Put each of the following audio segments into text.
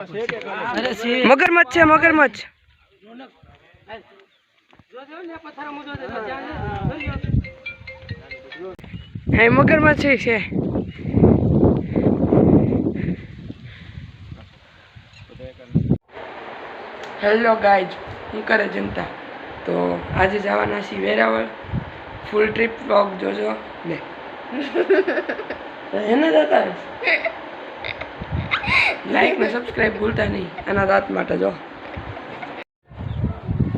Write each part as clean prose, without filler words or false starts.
મગરમચ્છ છે, મગરમચ્છ. હે મગરમચ્છ છે. હેલો ગાઈઝ, શું કરે જનતા? તો આજે જવાના છીએ વેરાવળ. ફૂલ ટ્રીપ વ્લોગ જોજો ને એને જતા લાઈક ને સબસ્ક્રાઈબ ભૂલતા નહીં. એના દાંત માટે જો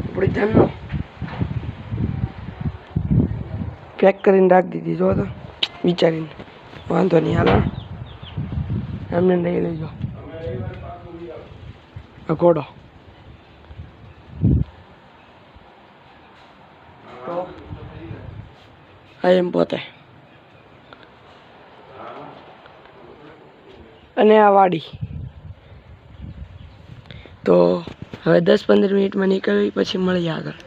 આપણી ધનનો પેક કરીને રાખી દીધી. જો તો વિચારીને વાંધો નહીં, હાલો એમને લઈ લેજો. ઘોડો તો એમ પોતે અને આ વાડી. તો હવે 10-15 મિનિટમાં નીકળવી, પછી મળીએ આગળ.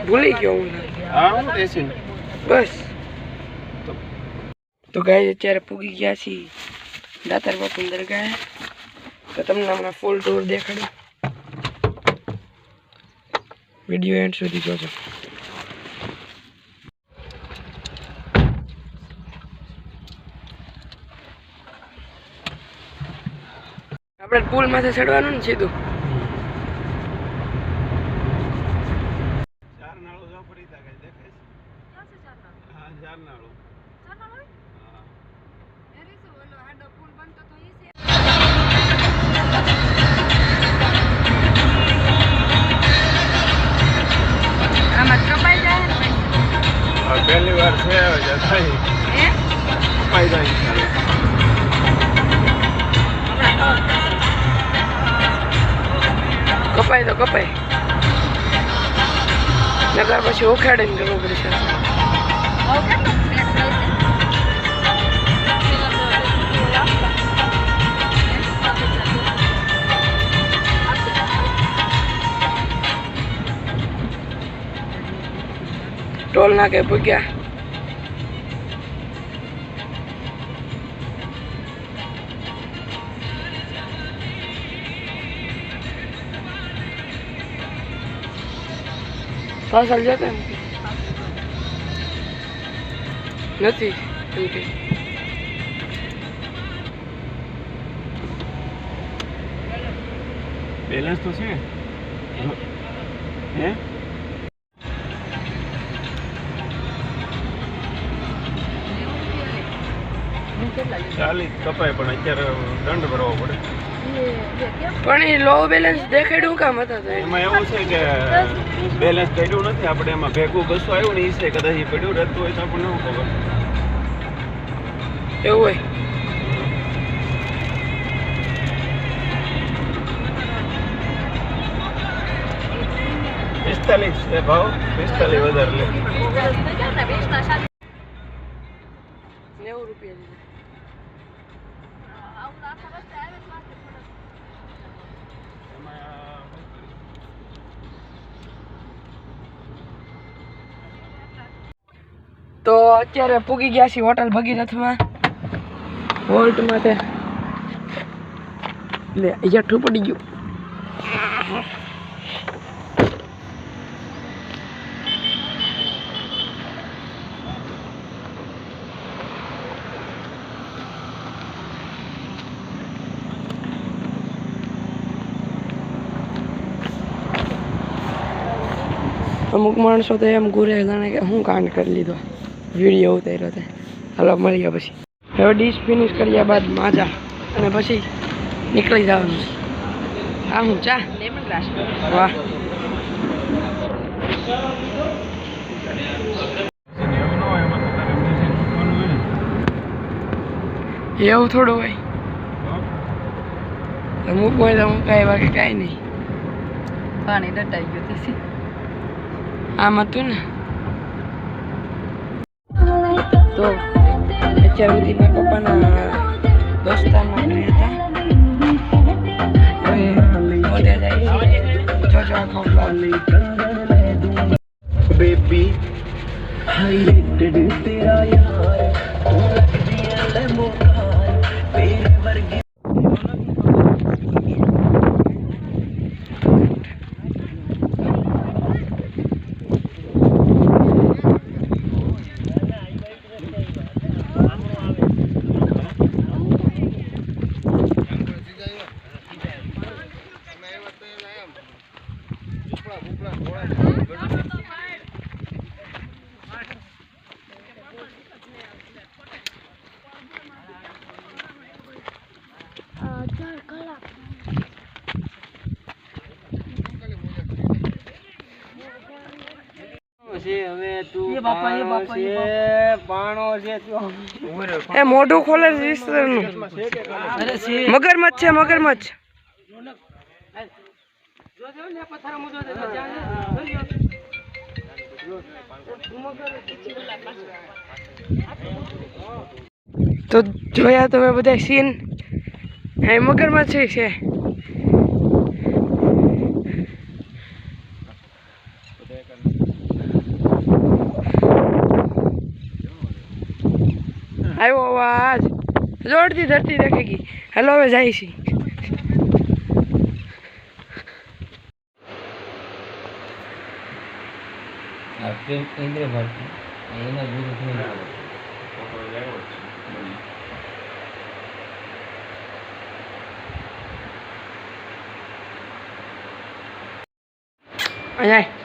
ભૂલી ગયો હું. બસ તો ગાય અત્યારે પૂગી ગયા છીએ દાતાર બાપુ દરગાહ. તો તમને હમણાં ફૂલ ટૂર દેખાડું. વિડીયો એન્ડ સુધી જોજો. આપણે પુલ માથે ચડવાનું ને સીધું. પહેલી વાર છે કપાઈ જાય કપાય તો કપાય, નગર પછી ઉખાડીને કરવું પડશે. ટોલ નાકે ભૂગ્યા. પાછળ જતા નથી એમ કે બેલેન્સ તો છે હે. ચાલી કપાય પણ અત્યારે દંડ ભરવો પડે. પણ એ લો બેલેન્સ દેખાડ્યું કામ હતા. તો એમાં એવું છે કે બેલેન્સ કર્યું નથી આપણે, એમાં ભેગું બસો આવ્યું ને એ છે, કદાચ એ પડ્યું રહેતું હોય તો આપણને શું ખબર. એવું હોય. પિસ્તાલીસ છે ભાવ, 45 વધારે લે. 90 રૂપિયા. તો અત્યારે પૂગી ગયા છીએ હોટલ ભગીરથમાં હોલ્ટ માટે. લે જઠ્ઠું પડી ગયું. અમુક માણસો તો એમ ઘૂરે જાણે કે હું કાંડ કરી લીધો વિડીયો ઉતાર્યો તે. હાલો મળીએ પછી. હવે ડીશ ફિનિશ કર્યા બાદ માજા અને પછી નીકળી જવાનું છે. આ હું ચા લેમન ગ્લાસ. વાહ એવું થોડું હોય અમુક હોય તો અમુક કાંઈ વાગે કાંઈ નહીં. પાણી દટાઈ ગયું તે આમ હતું ને. તો અત્યાર સુધી મારા પપ્પાના દોસ્તારના ઘરે હતા. હવે મોટે જાય જોજો આખો બ્લોગ. बेबी हाईलाइटेड तेरा यार तू लगदी है लेमो कार तेरे वर्गी એ મોઢું ખોલે નું મગરમચ્છ છે મગરમચ્છ. તો જોયા તમે બધા સીન. એ મગરમચ્છ છે. આવ્યો અવાજ જોરથી ધરતી દેખેગી. હેલો હવે જાય છે. અહીંયા